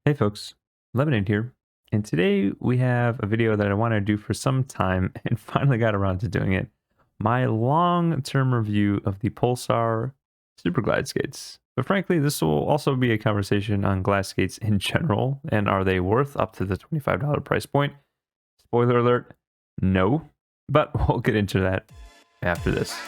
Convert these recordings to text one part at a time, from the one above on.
Hey folks, Lemonade here, and today we have a video that I want to do for some time and finally got around to doing it. My long-term review of the Pulsar Superglide skates. But frankly, this will also be a conversation on glass skates in general, and are they worth up to the $25 price point? Spoiler alert, no, but we'll get into that after this.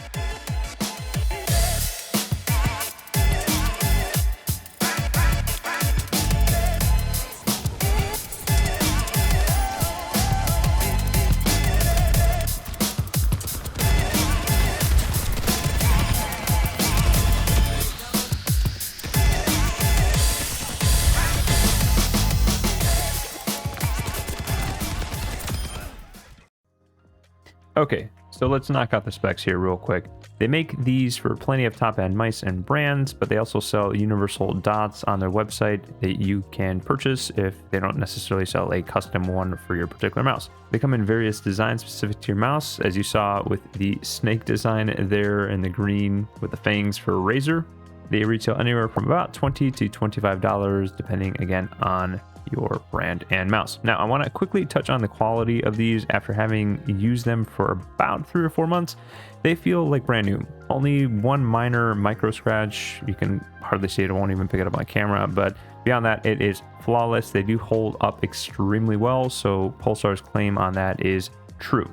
Okay, so let's knock out the specs here real quick. They make these for plenty of top-end mice and brands, but they also sell universal dots on their website that you can purchase if they don't necessarily sell a custom one for your particular mouse. They come in various designs specific to your mouse, as you saw with the snake design there in the green with the fangs for razer. They retail anywhere from about $20 to $25, depending again on your brand and mouse. Now, I want to quickly touch on the quality of these after having used them for about 3 or 4 months. They feel like brand new. Only one minor micro scratch. You can hardly see it. I won't even pick it up on camera, but beyond that, it is flawless. They do hold up extremely well, so Pulsar's claim on that is true.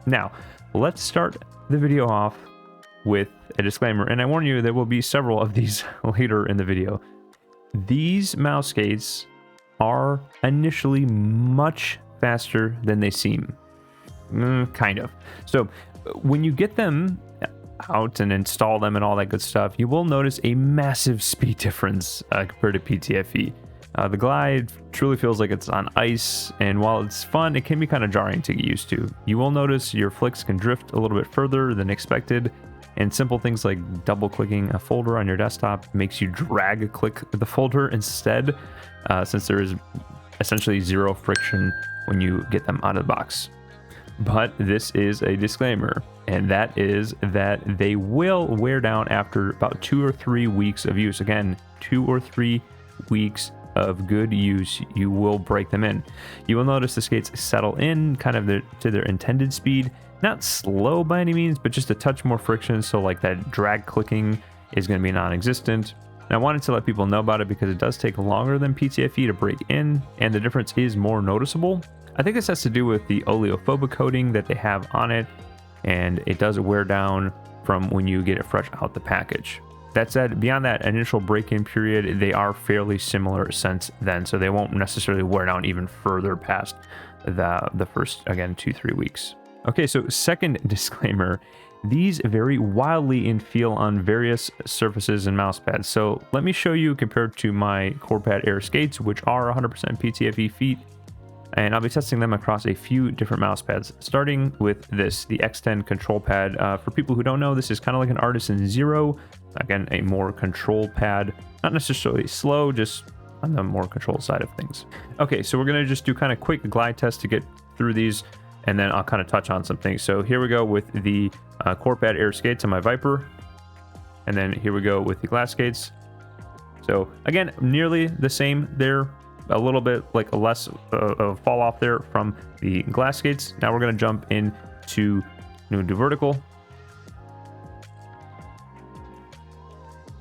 Now, let's start the video off with a disclaimer, and I warn you, there will be several of these later in the video. These mouse skates are initially much faster than they seem. Kind of. So when you get them out and install them and all that good stuff, you will notice a massive speed difference compared to PTFE. The glide truly feels like it's on ice, and while it's fun, it can be kind of jarring to get used to. You will notice your flicks can drift a little bit further than expected, and simple things like double clicking a folder on your desktop makes you drag click the folder instead, since there is essentially zero friction when you get them out of the box. But this is a disclaimer, and that is that they will wear down after about 2 or 3 weeks of use. Again, 2 or 3 weeks of good use, you will break them in. You will notice the skates settle in kind of to their intended speed. Not slow by any means, but just a touch more friction, so like that drag clicking is going to be non-existent. And I wanted to let people know about it because it does take longer than PTFE to break in, and the difference is more noticeable. I think this has to do with the oleophobic coating that they have on it, and it does wear down from when you get it fresh out the package. That said, beyond that initial break-in period, they are fairly similar since then, so they won't necessarily wear down even further past the first, again, 2-3 weeks. Okay, so second disclaimer, these vary wildly in feel on various surfaces and mouse pads. So let me show you compared to my CorePad Air skates, which are 100% PTFE feet, and I'll be testing them across a few different mouse pads, starting with this, the X10 control pad. For people who don't know, this is kind of like an Artisan Zero, again, a more controlled pad, not necessarily slow, just on the more controlled side of things. Okay, so we're gonna just do kind of quick glide test to get through these, and then I'll kind of touch on some things. So here we go with the CorePad Air skates on my Viper, and then here we go with the glass skates. So again, nearly the same there, a little bit like a less fall off there from the glass skates. Now we're going to jump into vertical.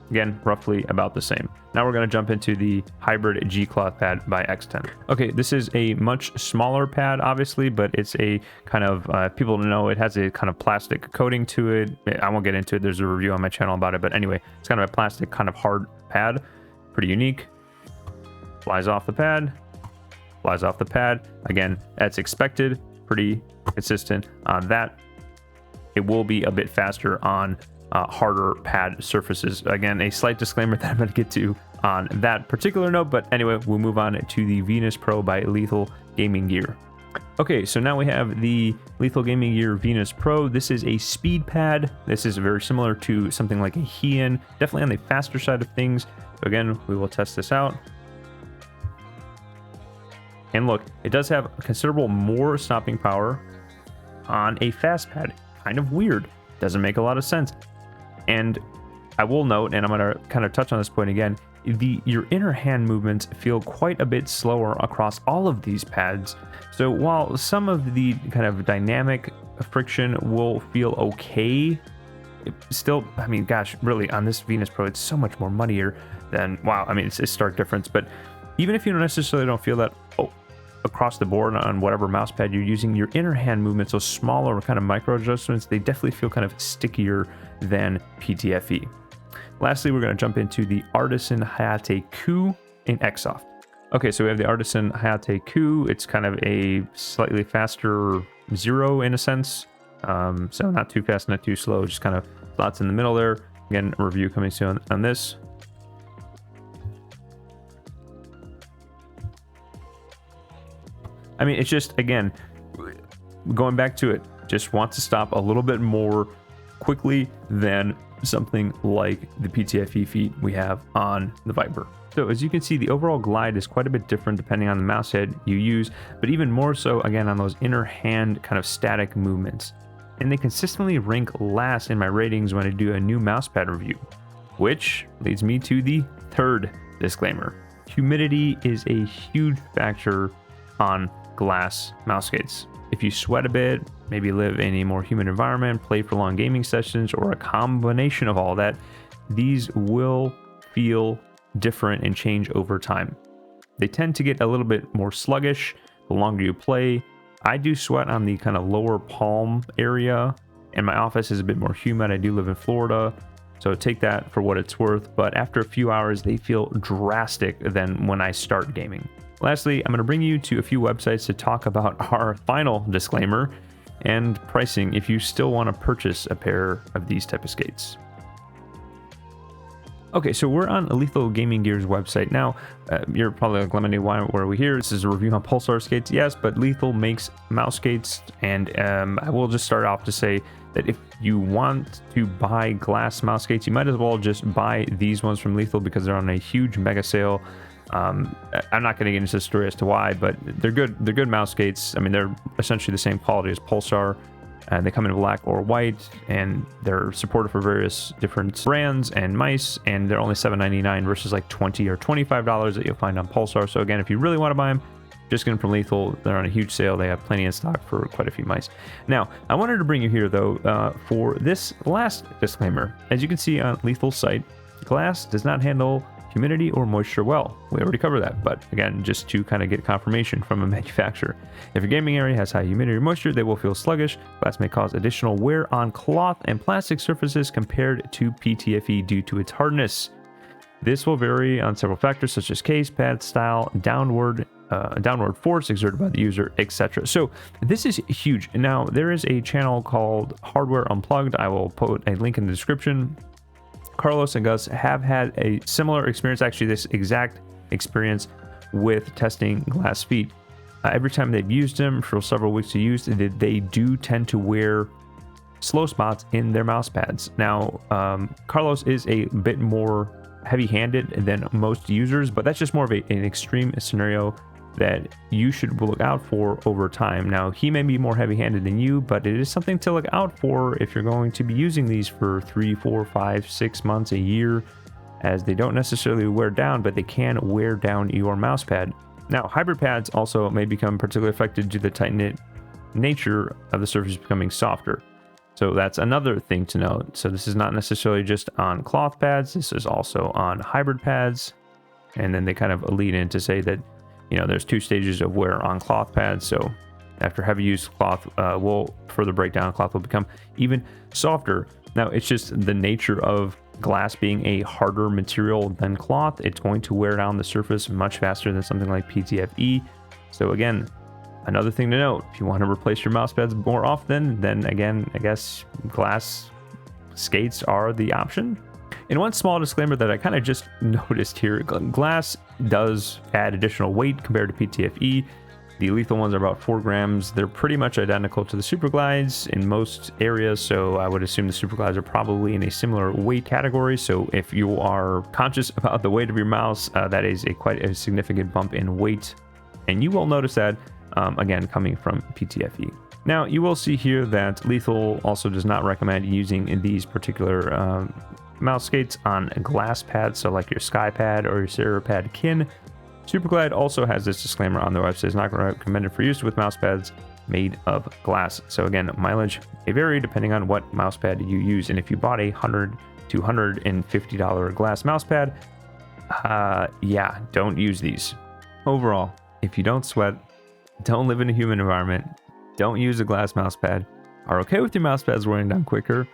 Again, roughly about the same. Now we're going to jump into the hybrid G-Cloth pad by X10. Okay, this is a much smaller pad, obviously, but it's a kind of, people know it has a kind of plastic coating to it. I won't get into it. There's a review on my channel about it, but anyway, it's kind of a plastic, kind of hard pad. Pretty unique. Flies off the pad. Flies off the pad. Again, that's expected. Pretty consistent on that. It will be a bit faster on harder pad surfaces. Again, a slight disclaimer that I'm going to get to on that particular note, but anyway, we'll move on to the Venus Pro by Lethal Gaming Gear. Okay, so now we have the Lethal Gaming Gear Venus Pro. This is a speed pad. This is very similar to something like a Heian, definitely on the faster side of things. So again, we will test this out. And look, it does have considerable more stopping power on a fast pad. Kind of weird. Doesn't make a lot of sense. And I will note, and I'm going to kind of touch on this point again, your inner hand movements feel quite a bit slower across all of these pads. So while some of the kind of dynamic friction will feel okay, still, I mean, gosh, really, on this Venus Pro, it's so much more muddier than, wow, I mean, it's a stark difference. But even if you necessarily don't feel that across the board on whatever mouse pad you're using, your inner hand movements, those smaller kind of micro adjustments, they definitely feel kind of stickier than PTFE. Lastly, we're going to jump into the Artisan Hayate Coup in Xsoft. Okay, so we have the Artisan Hayate Coup. It's kind of a slightly faster Zero in a sense. So not too fast, not too slow, just kind of slots in the middle there. Again, a review coming soon on this. I mean, it's just, again, going back to it, just want to stop a little bit more quickly than something like the PTFE feet we have on the Viper. So as you can see, the overall glide is quite a bit different depending on the mouse head you use, but even more so, again, on those inner hand kind of static movements. And they consistently rank last in my ratings when I do a new mousepad review, which leads me to the third disclaimer. Humidity is a huge factor on glass mouse skates. If you sweat a bit, maybe live in a more humid environment, play for long gaming sessions, or a combination of all that, these will feel different and change over time. They tend to get a little bit more sluggish the longer you play. I do sweat on the kind of lower palm area, and my office is a bit more humid. I do live in Florida, so take that for what it's worth. But after a few hours, they feel drastic than when I start gaming. Lastly, I'm going to bring you to a few websites to talk about our final disclaimer and pricing if you still want to purchase a pair of these type of skates. Okay, so we're on Lethal Gaming Gear's website. Now, you're probably like, Lemonade, why are we here? This is a review on Pulsar skates. Yes, but Lethal makes mouse skates, and I will just start off to say that if you want to buy glass mouse skates, you might as well just buy these ones from Lethal because they're on a huge mega sale. I'm not going to get into the story as to why, but they're good. They're good mouse skates. I mean, they're essentially the same quality as Pulsar. And they come in black or white, and they're supported for various different brands and mice, and they're only $7.99 versus like $20 or $25 that you'll find on Pulsar. So again, if you really want to buy them, just get them from Lethal. They're on a huge sale. They have plenty in stock for quite a few mice. Now, I wanted to bring you here though for this last disclaimer. As you can see on Lethal's site, glass does not handle humidity or moisture well. We already covered that, but again, just to kind of get confirmation from a manufacturer. If your gaming area has high humidity or moisture, they will feel sluggish. Glass may cause additional wear on cloth and plastic surfaces compared to PTFE due to its hardness. This will vary on several factors such as case, pad style, downward force exerted by the user, etc. So this is huge. Now, there is a channel called Hardware Unplugged. I will put a link in the description. Carlos and Gus have had a similar experience, actually this exact experience with testing glass feet. Every time they've used them for several weeks to use, they do tend to wear slow spots in their mouse pads. Now, Carlos is a bit more heavy-handed than most users, but that's just more of an extreme scenario that you should look out for over time. Now, he may be more heavy-handed than you, but it is something to look out for if you're going to be using these for 3, 4, 5, 6 months, a year, as they don't necessarily wear down, but they can wear down your mouse pad. Now, hybrid pads also may become particularly affected due to the tight-knit nature of the surface becoming softer. So that's another thing to note. So this is not necessarily just on cloth pads, this is also on hybrid pads. And then they kind of lead in to say that, you know, there's 2 stages of wear on cloth pads. So after heavy use, cloth will further break down. Cloth will become even softer. Now, it's just the nature of glass being a harder material than cloth. It's going to wear down the surface much faster than something like PTFE. So again, another thing to note, if you want to replace your mouse pads more often, then again, I guess glass skates are the option. And one small disclaimer that I kind of just noticed here, glass does add additional weight compared to PTFE. The Lethal ones are about 4 grams. They're pretty much identical to the superglides in most areas, so I would assume the superglides are probably in a similar weight category. So if you are conscious about the weight of your mouse, that is quite a significant bump in weight. And you will notice that, again, coming from PTFE. Now, you will see here that Lethal also does not recommend using these particular mouse skates on glass pads, so like your SkyPad or your SeriPad Kin. Superglide also has this disclaimer on their website. It's not recommended for use with mouse pads made of glass. So again, mileage may vary depending on what mouse pad you use. And if you bought a $100 to $150 glass mouse pad, yeah, don't use these. Overall, if you don't sweat, don't live in a humid environment, don't use a glass mouse pad, are okay with your mouse pads wearing down quicker,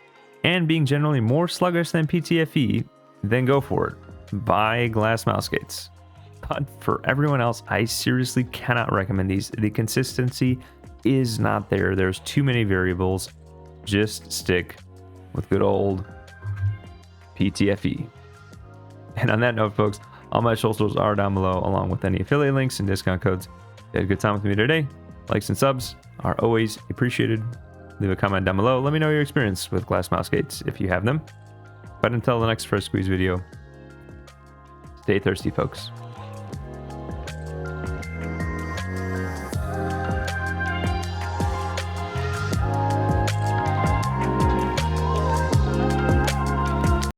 and being generally more sluggish than PTFE, then go for it. Buy glass mouse skates. But for everyone else, I seriously cannot recommend these. The consistency is not there. There's too many variables. Just stick with good old PTFE. And on that note, folks, all my socials are down below, along with any affiliate links and discount codes. If you had a good time with me today, likes and subs are always appreciated. Leave a comment down below. Let me know your experience with glass mouse skates if you have them. But until the next Fresh Squeeze video, stay thirsty, folks.